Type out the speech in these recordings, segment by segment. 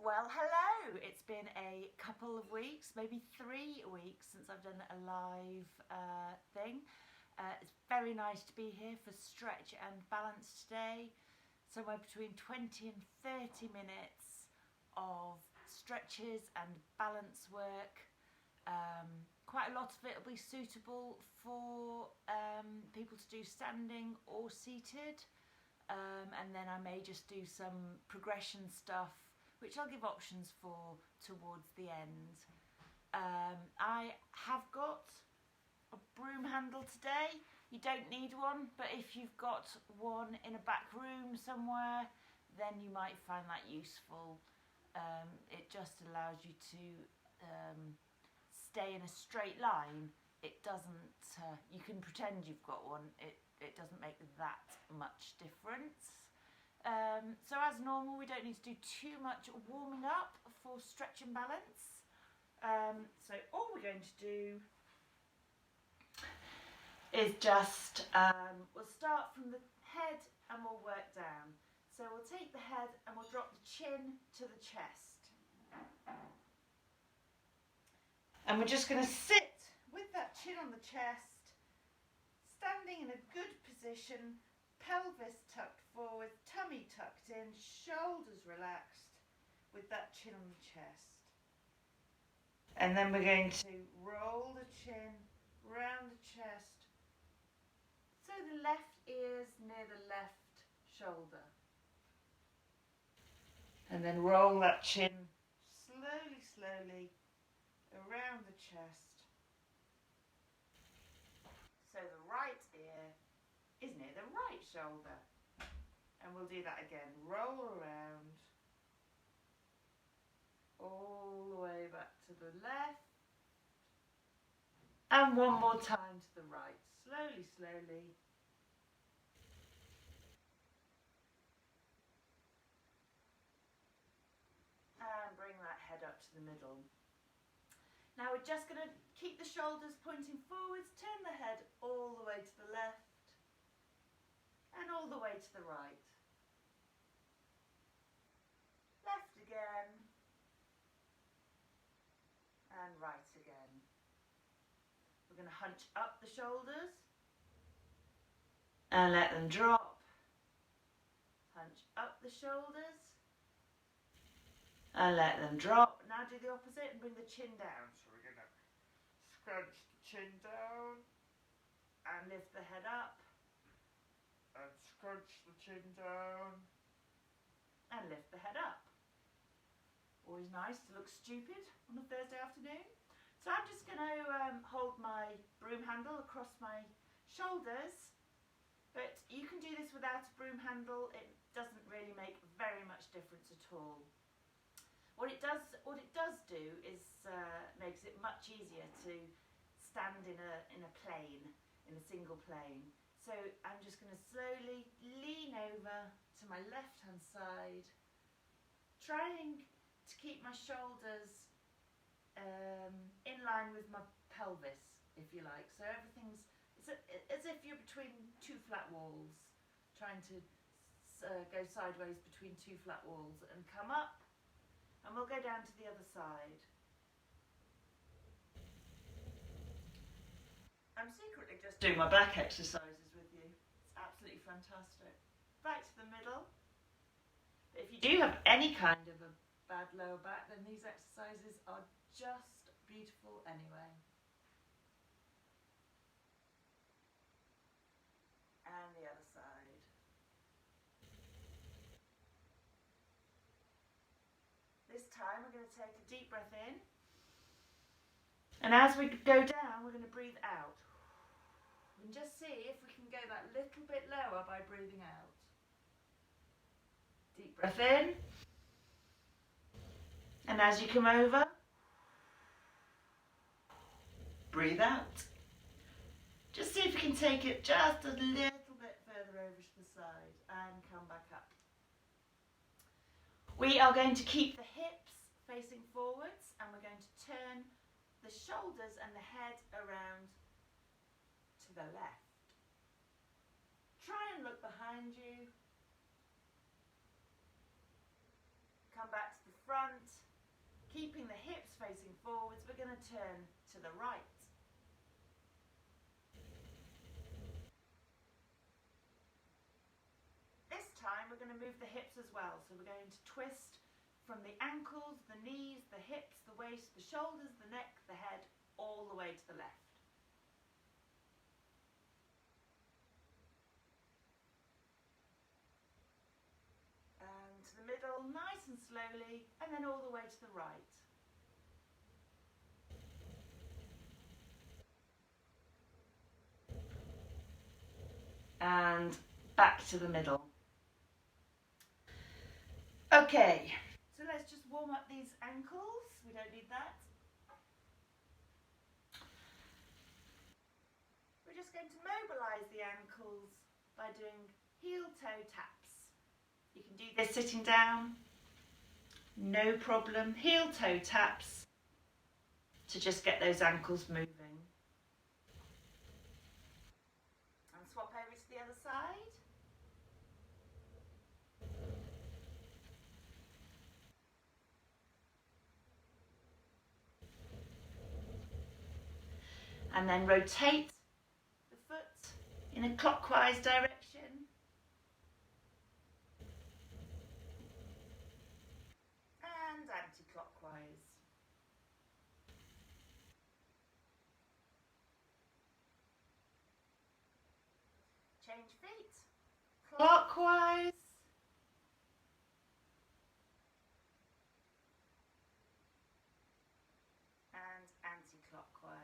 Well, hello! It's been a couple of weeks, maybe 3 weeks since I've done a live thing. It's very nice to be here for stretch and balance today. Somewhere between 20 and 30 minutes of stretches and balance work. Quite a lot of it will be suitable for people to do standing or seated. And then I may just do some progression stuff, which I'll give options for towards the end. I have got a broom handle today. You don't need one, but if you've got one in a back room somewhere, then you might find that useful. It just allows you to stay in a straight line. It doesn't, you can pretend you've got one, it doesn't make that much difference. So as normal, we don't need to do too much warming up for stretch and balance. So all we're going to do is just, we'll start from the head and we'll work down. So we'll take the head and we'll drop the chin to the chest. And we're just going to sit with that chin on the chest, standing in a good position, pelvis tucked forward, tummy tucked in, shoulders relaxed, with that chin on the chest. And then we're going to roll the chin round the chest, so the left ear's near the left shoulder. And then roll that chin slowly around the chest, so the right ear is near the right shoulder. And we'll do that again. Roll around, all the way back to the left, and one more time to the right. Slowly. And bring that head up to the middle. Now we're just going to keep the shoulders pointing forwards, turn the head all the way to the left and all the way to the right. Left again and right again. We're going to hunch up the shoulders and let them drop. Hunch up the shoulders and let them drop. Now do the opposite and bring the chin down. So we're going to scrunch the chin down and lift the head up and scrunch the chin down and lift the head up. Always nice to look stupid on a Thursday afternoon. So I'm just going to hold my broom handle across my shoulders, but you can do this without a broom handle. It doesn't really make very much difference at all. What it does do is makes it much easier to stand in a plane, in a single plane. So I'm just going to slowly lean over to my left hand side, trying to keep my shoulders in line with my pelvis, if you like. So everything's, it's as if you're between two flat walls, trying to go sideways between two flat walls and come up. And we'll go down to the other side. I'm secretly just doing my back exercises with you. It's absolutely fantastic. Back to the middle. But if you do have any kind of a bad lower back, then these exercises are just beautiful anyway. And the other side. This time we're going to take a deep breath in, and as we go down we're going to breathe out, and just see if we can go that little bit lower by breathing out. Deep breath in, and as you come over, breathe out. Just see if you can take it just a little bit further over to the side and come back up. We are going to keep the hips facing forwards, and we're going to turn the shoulders and the head around to the left. Try and look behind you. Come back to the front Keeping the hips facing forwards, we're going to turn to the right. This time we're going to move the hips as well. So we're going to twist from the ankles, the knees, the hips, the waist, the shoulders, the neck, the head, all the way to the left. And to the middle, nice and slowly, and then all the way to the right. And back to the middle. Okay, so let's just warm up these ankles. We don't need that. We're just going to mobilize the ankles by doing heel-toe taps. You can do this sitting down, no problem. Heel-toe taps to just get those ankles moving. And swap over to the other side. And then rotate the foot in a clockwise direction. And anti-clockwise. Change feet. Clockwise. And anti-clockwise.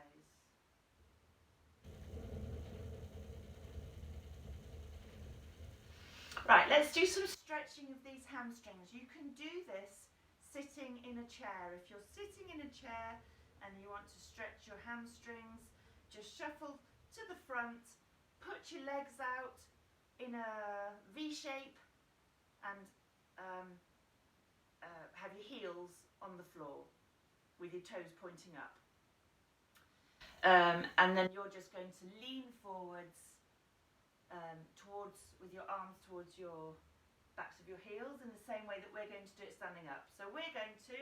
Right, let's do some stretching of these hamstrings. You can do this sitting in a chair. If you're sitting in a chair and you want to stretch your hamstrings, just shuffle to the front, put your legs out in a V shape and have your heels on the floor with your toes pointing up. And then you're just going to lean forwards with your arms towards your backs of your heels in the same way that we're going to do it standing up. So we're going to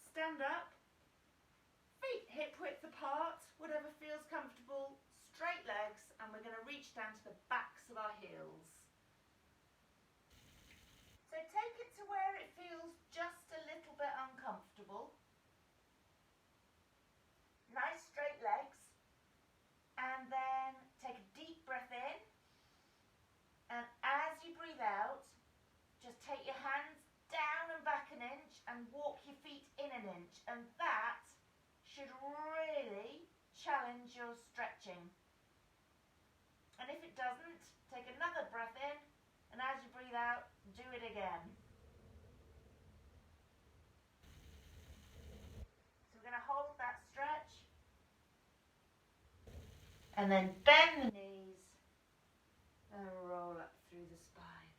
stand up, feet hip width apart, whatever feels comfortable, straight legs, and we're going to reach down to the backs of our heels. So take it to where it feels just a little bit uncomfortable. Nice straight legs, and then take a deep breath in. And as you breathe out, just take your hands down and back an inch and walk your feet in an inch. And that should really challenge your stretching. And if it doesn't, take another breath in, and as you breathe out, do it again. So we're going to hold that stretch. And then bend the knees and roll up through the spine.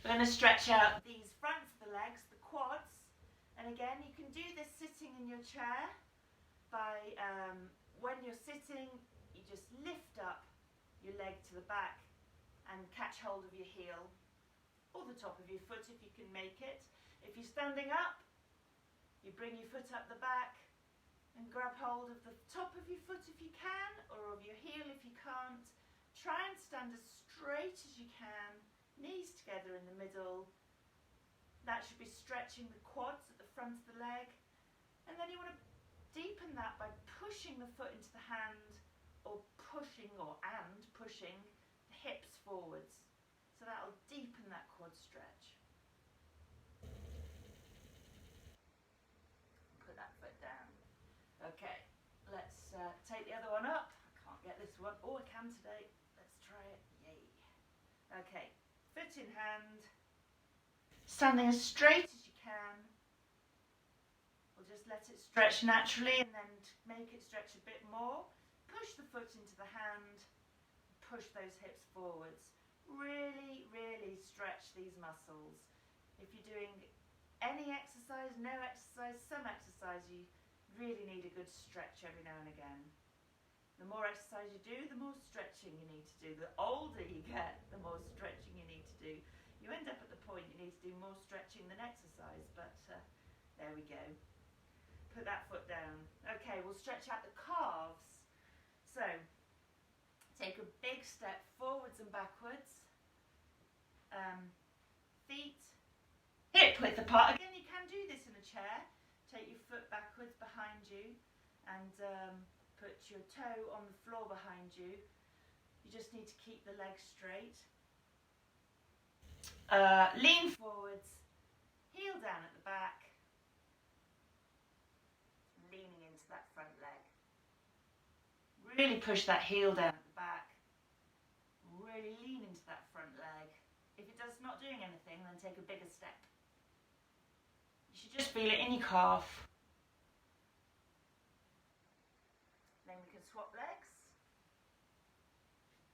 We're going to stretch out these fronts of the legs, the quads. And again, you can do this sitting in your chair by, when you're sitting, you just lift up your leg to the back and catch hold of your heel or the top of your foot if you can make it. If you're standing up, you bring your foot up the back and grab hold of the top of your foot if you can, or of your heel if you can't. Try and stand as straight as you can, knees together in the middle. That should be stretching the quads at the front of the leg. And then you want to deepen that by pushing the foot into the hand, or pushing the hips forwards. So that'll deepen that quad stretch. Put that foot down. Okay, let's take the other one up. I can't get this one. Oh, I can today. Let's try it. Yay. Okay, foot in hand. Standing as straight as you can. We'll just let it stretch naturally, and then make it stretch a bit more. Push the foot into the hand. Push those hips forwards. Really, really stretch these muscles. If you're doing any exercise, no exercise, some exercise, you really need a good stretch every now and again. The more exercise you do, the more stretching you need to do. The older you get, the more stretching you need to do. You end up at the point you need to do more stretching than exercise, but there we go. Put that foot down. Okay, we'll stretch out the calves. So, take a big step forwards and backwards. Feet hip width apart. Again, you can do this in a chair. Take your foot backwards behind you and put your toe on the floor behind you. You just need to keep the legs straight. Lean forwards, heel down at the back, leaning into that front leg. Really push that heel down at the back. Really lean into that front leg. If it does not doing anything, then take a bigger step. You should just feel it in your calf. Then we can swap legs.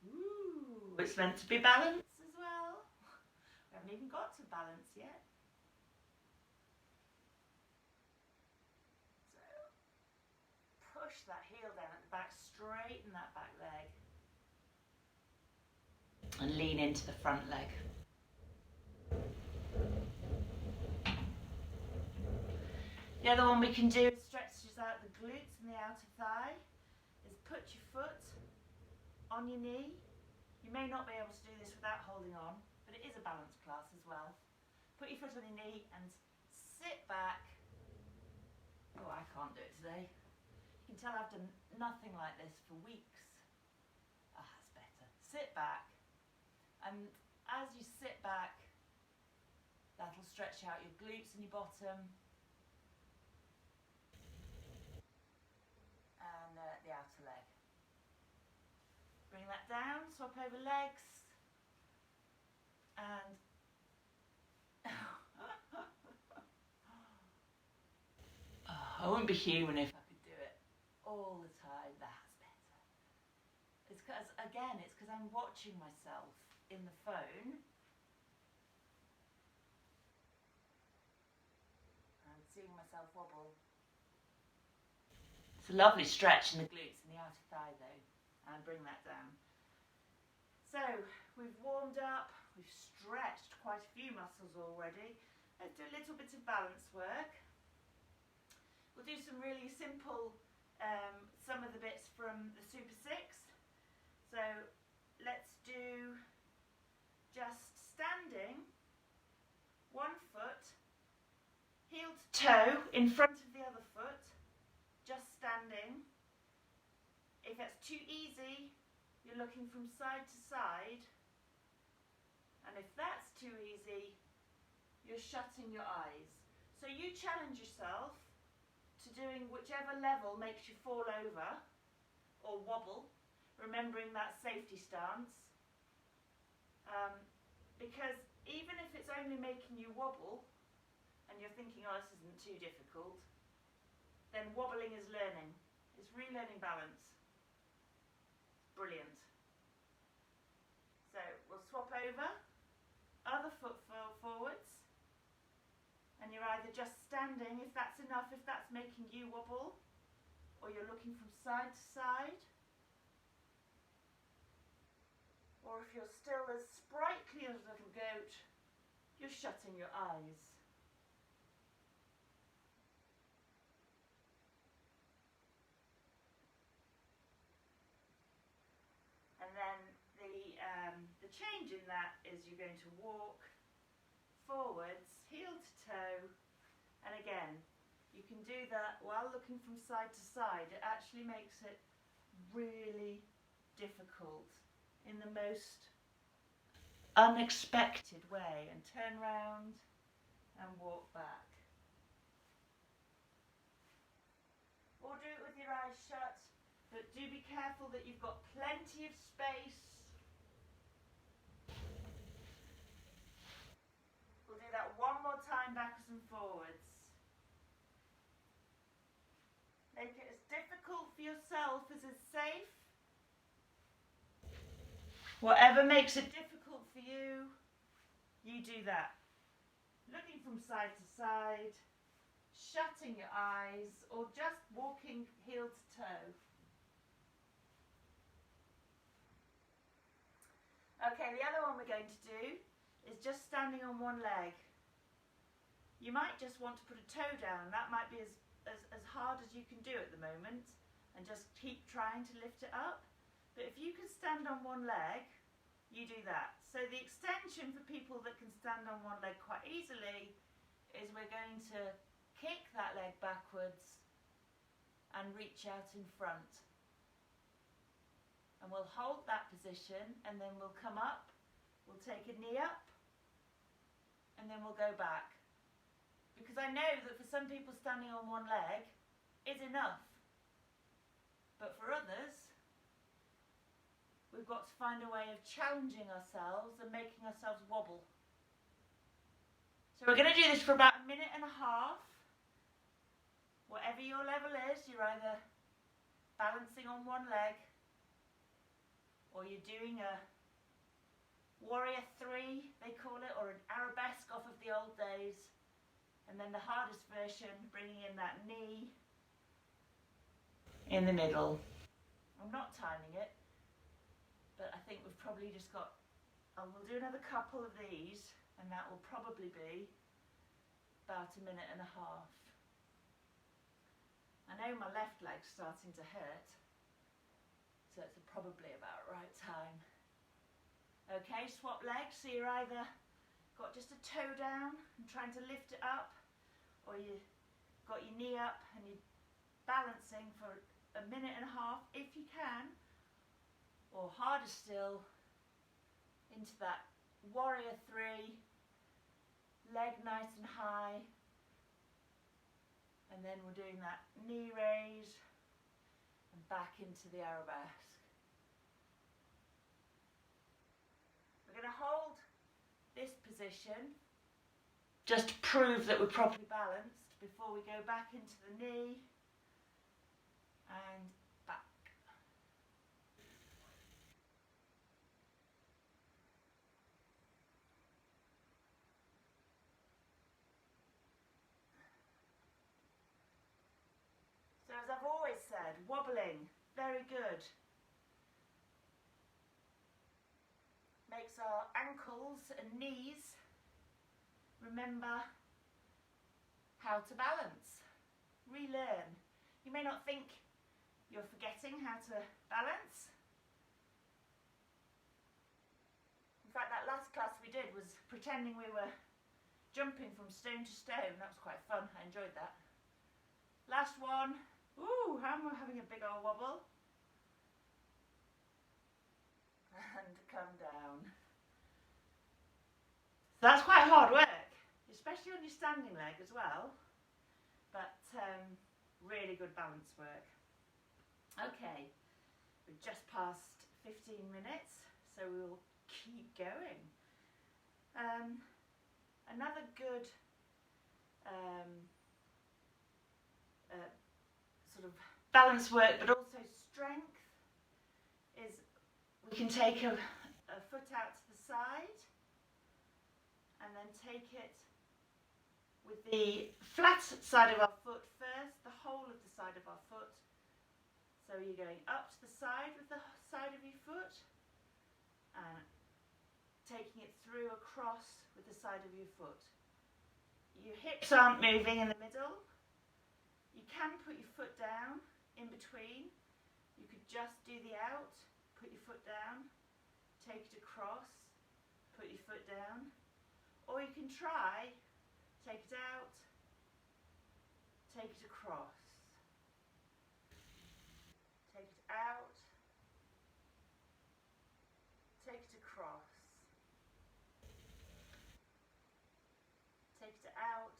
Ooh, it's meant to be balanced as well. We haven't even got to balance yet. So, push that heel down at the back, straighten that back leg. And lean into the front leg. The other one we can do is stretches out the glutes and the outer thigh. Is put your foot on your knee. You may not be able to do this without holding on, but it is a balance class as well. Put your foot on your knee and sit back. Oh, I can't do it today. You can tell I've done nothing like this for weeks. Ah, that's better. Sit back, and as you sit back, that'll stretch out your glutes and your bottom. And the outer leg. Bring that down, swap over legs, and I wouldn't be human if I could do it all the time. That's better. It's because, again, it's because I'm watching myself in the phone. I'm seeing myself wobble. It's a lovely stretch in the glutes and the outer thigh though, and bring that down. So we've warmed up, we've stretched quite a few muscles already. Let's do a little bit of balance work. We'll do some really simple, some of the bits from the Super 6. So let's do just standing, one foot, heel to toe in front of the other foot. Just standing. If that's too easy, you're looking from side to side. And if that's too easy, you're shutting your eyes. So you challenge yourself to doing whichever level makes you fall over or wobble, remembering that safety stance. Because even if it's only making you wobble, and you're thinking, oh, this isn't too difficult, then wobbling is learning. It's relearning balance. Brilliant. So we'll swap over, other foot forwards, and you're either just standing, if that's enough, if that's making you wobble, or you're looking from side to side, or if you're still as sprightly as a little goat, you're shutting your eyes. And then the change in that is you're going to walk forwards, heel to toe, and again, you can do that while looking from side to side. It actually makes it really difficult in the most unexpected way, and turn round and walk back. Or do it with your eyes shut. But do be careful that you've got plenty of space. We'll do that one more time, backwards and forwards. Make it as difficult for yourself as is safe. Whatever makes it difficult for you, you do that. Looking from side to side, shutting your eyes, or just walking heel to toe. Okay, the other one we're going to do is just standing standing on one leg, you might just want to put a toe down. That might be as hard as you can do at the moment, and just keep trying to lift it up. But if you can stand on one leg, you do that. So the extension for people that can stand on one leg quite easily is we're going to kick that leg backwards and reach out in front. And we'll hold that position, and then we'll come up, we'll take a knee up, and then we'll go back. Because I know that for some people standing on one leg is enough. But for others, we've got to find a way of challenging ourselves and making ourselves wobble. So we're going to do this for about 1.5 minutes. Whatever your level is, you're either balancing on one leg, or you're doing a warrior 3, they call it, or an arabesque off of the old days. And then the hardest version, bringing in that knee in the middle. I'm not timing it, but I think we've probably just got, we'll do another couple of these, and that will probably be about 1.5 minutes. I know my left leg's starting to hurt, so it's probably about right time. Okay, swap legs, so you're either got just a toe down and trying to lift it up, or you've got your knee up and you're balancing for 1.5 minutes if you can, or harder still, into that warrior 3, leg nice and high, and then we're doing that knee raise and back into the arabesque. We're going to hold this position just to prove that we're properly balanced before we go back into the knee and back. So as I've always said, wobbling, very good. Makes our ankles and knees remember how to balance, relearn. You may not think you're forgetting how to balance. In fact, that last class we did was pretending we were jumping from stone to stone. That was quite fun, I enjoyed that. Last one. Ooh, I'm having a big old wobble. And come down. So that's quite hard work, especially on your standing leg as well, but really good balance work. Okay, we've just passed 15 minutes, so we'll keep going. Another good sort of balance work, but also strength, is we can take a foot out to the side and then take it with the flat side of our foot first, the whole of the side of our foot. So you're going up to the side with the side of your foot and taking it through across with the side of your foot. Your hips aren't moving in the middle. You can put your foot down in between. You could just do the out, put your foot down, take it across, put your foot down. Or you can try, take it out, take it across, take it out, take it across, take it out,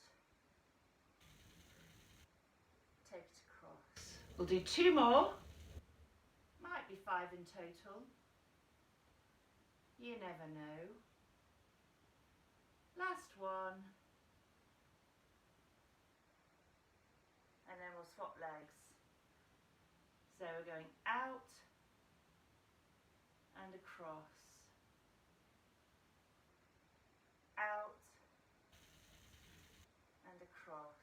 take it across. We'll do 2 more, might be 5 in total, you never know. Last one, and then we'll swap legs. So we're going out and across, out and across.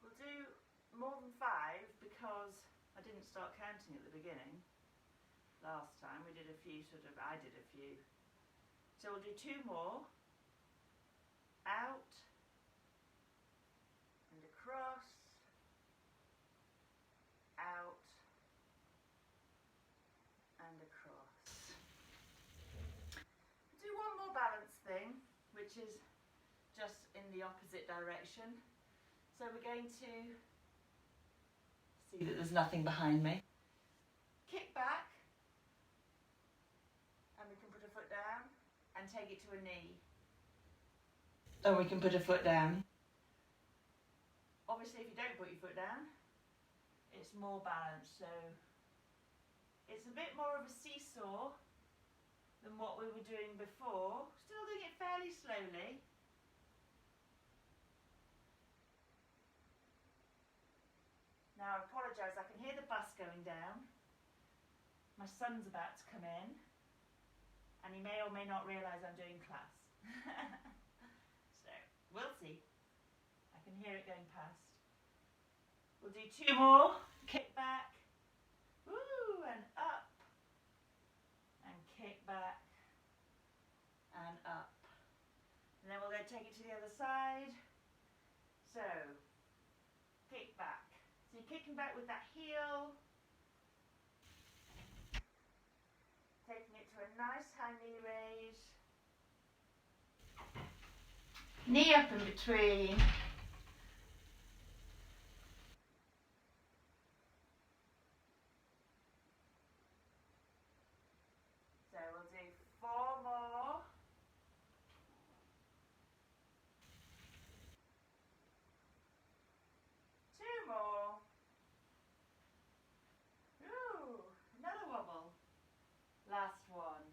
We'll do more than 5 because I didn't start counting at the beginning. Last time we did a few I did a few. So we'll do 2 more. Out and across, out and across. Do one more balance thing, which is just in the opposite direction. So we're going to see that there's nothing behind me. Kick back, and we can put a foot down and take it to a knee. And we can put a foot down. Obviously, if you don't put your foot down, it's more balanced. So it's a bit more of a seesaw than what we were doing before. Still doing it fairly slowly. Now I apologise, I can hear the bus going down. My son's about to come in, and he may or may not realise I'm doing class. So, we'll see. I can hear it going past. We'll do 2 more. Kick back. Woo, and up. And kick back. And up. And then we'll go take it to the other side. So, kick back. So you're kicking back with that heel. Taking it to a nice high knee raise. Knee up in between. So we'll do 4 more. 2 more. Ooh, another wobble. Last one.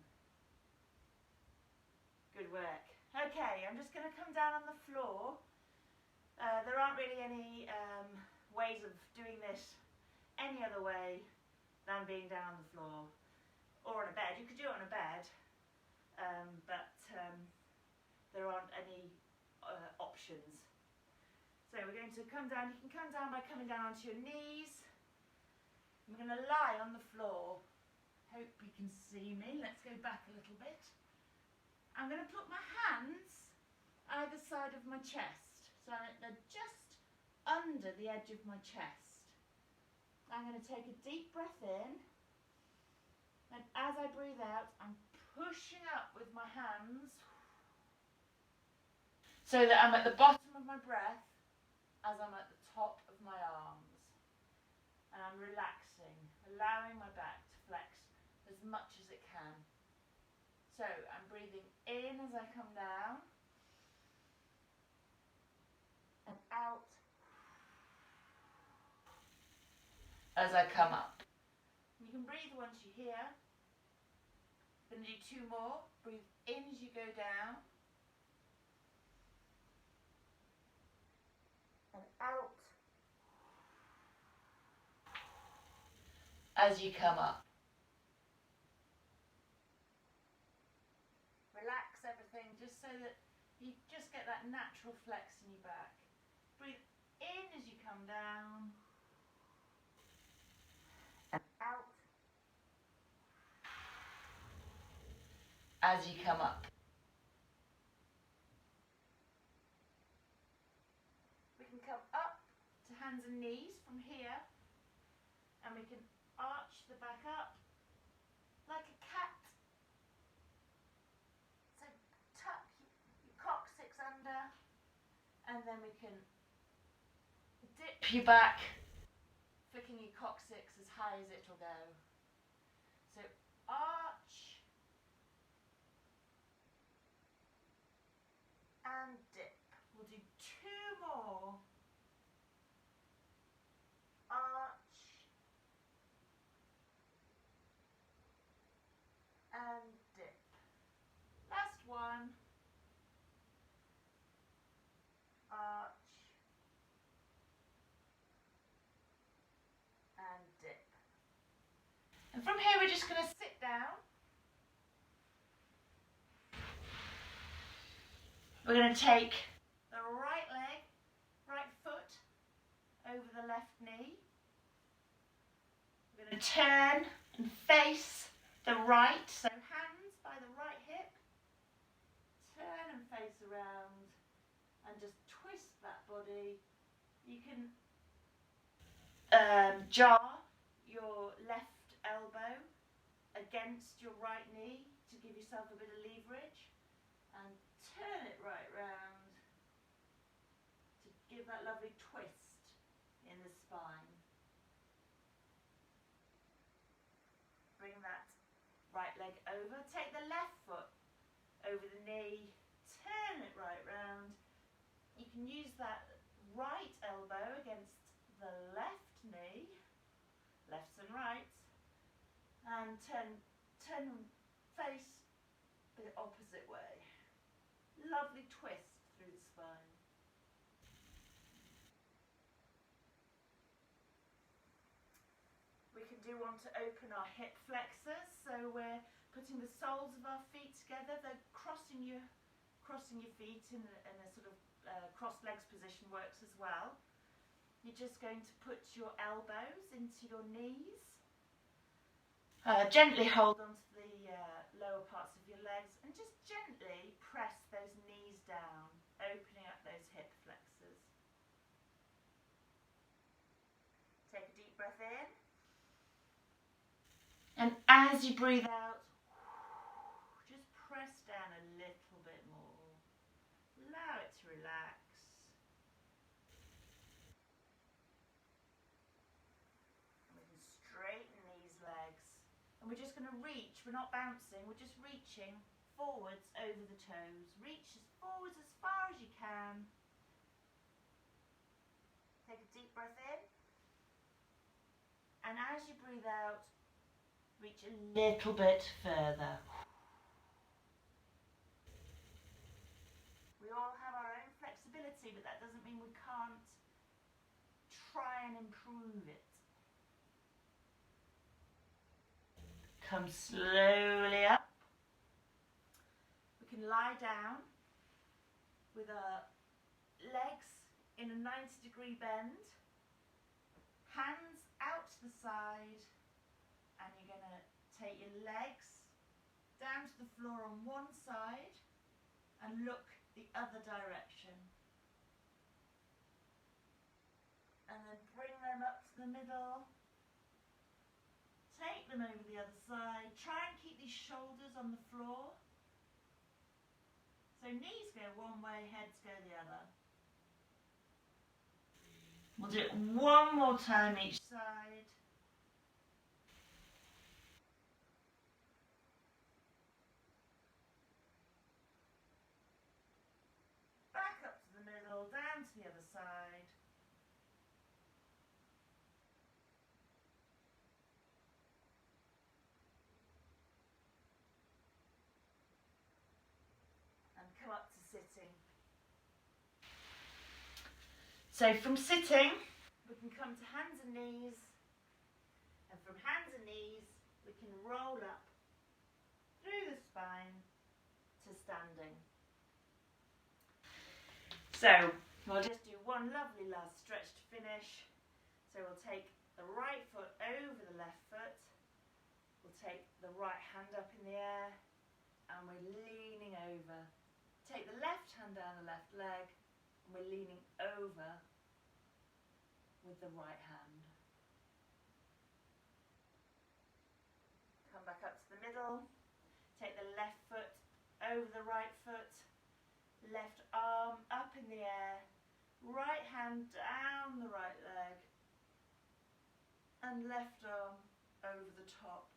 Good work. Okay, I'm just going to come down on the floor. There aren't really any ways of doing this any other way than being down on the floor or on a bed. You could do it on a bed, but there aren't any options. So we're going to come down. You can come down by coming down onto your knees. I'm going to lie on the floor. Hope you can see me. Let's go back a little bit. I'm going to put my hands either side of my chest. So they're just under the edge of my chest. I'm going to take a deep breath in. And as I breathe out, I'm pushing up with my hands so that I'm at the bottom of my breath as I'm at the top of my arms. And I'm relaxing, allowing my back to flex as much as it can. So I'm breathing in as I come down and out as I come up. You can breathe once you're here. I'm going to do 2 more. Breathe in as you go down and out as you come up. Relax everything just so that you just get that natural flex in your back. Breathe in as you come down and out as you come up. We can come up to hands and knees from here, and we can arch the back up like a cat. So tuck your coccyx under, and then we can dip your back, flicking your coccyx as high as it'll go. So arch and dip. We'll do 2 more. Arch and dip. Last one. Arch and dip. And from here we're just going to sit down. We're going to take the right leg, right foot over the left knee. Turn and face the right, so hands by the right hip, turn and face around and just twist that body. You can jar your left elbow against your right knee to give yourself a bit of leverage and turn it right round to give that lovely twist in the spine. Bring that right leg over, take the left foot over the knee, turn it right round. You can use that right elbow against the left knee, lefts and rights, and turn and face the opposite way. Lovely twist through the spine. We can do one to open our hip flexors, so we're putting the soles of our feet together. They're crossing your feet in a sort of crossed legs position works as well. You're just going to put your elbows into your knees. Gently hold onto the lower parts of your legs and just gently press those knees down, opening up those hip flexors. Take a deep breath in. And as you breathe out, just press down a little bit more. Allow it to relax. And we can straighten these legs. And we're just going to reach, we're not bouncing, we're just reaching forwards over the toes. Reach forwards as far as you can. Take a deep breath in. And as you breathe out, reach a little bit further. We all have our own flexibility, but that doesn't mean we can't try and improve it. Come slowly up. We can lie down with our legs in a 90-degree bend, hands out to the side, and you're going to take your legs down to the floor on one side and look the other direction. And then bring them up to the middle. Take them over the other side. Try and keep these shoulders on the floor. So knees go one way, heads go the other. We'll do it one more time each side. Back up to the middle, down to the other side. And come up to sitting. So from sitting, we can come to hands and knees, and from hands and knees, we can roll up through the spine to standing. So we'll just do one lovely last stretch to finish. So we'll take the right foot over the left foot, we'll take the right hand up in the air, and we're leaning over. Take the left hand down the left leg, and we're leaning over with the right hand. Come back up to the middle, take the left foot over the right foot, left arm up in the air, right hand down the right leg, and left arm over the top.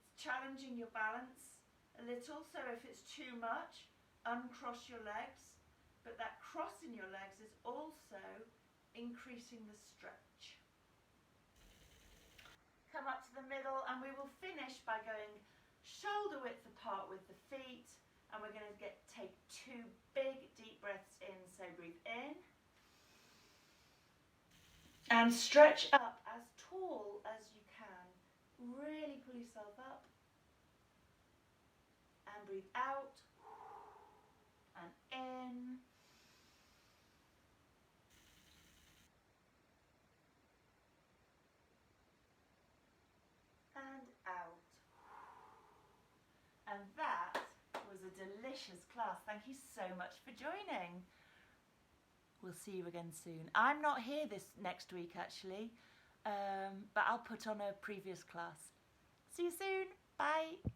It's challenging your balance a little, so if it's too much, uncross your legs, but that crossing your legs is also increasing the stretch. Come up to the middle, and we will finish by going shoulder width apart with the feet, and we're going to take 2 big deep breaths in. So breathe in and stretch up as tall as you can. Really pull yourself up, and breathe out and in. delicious class. Thank you so much for joining. We'll see you again soon. I'm not here this next week actually, but I'll put on a previous class. See you soon. Bye.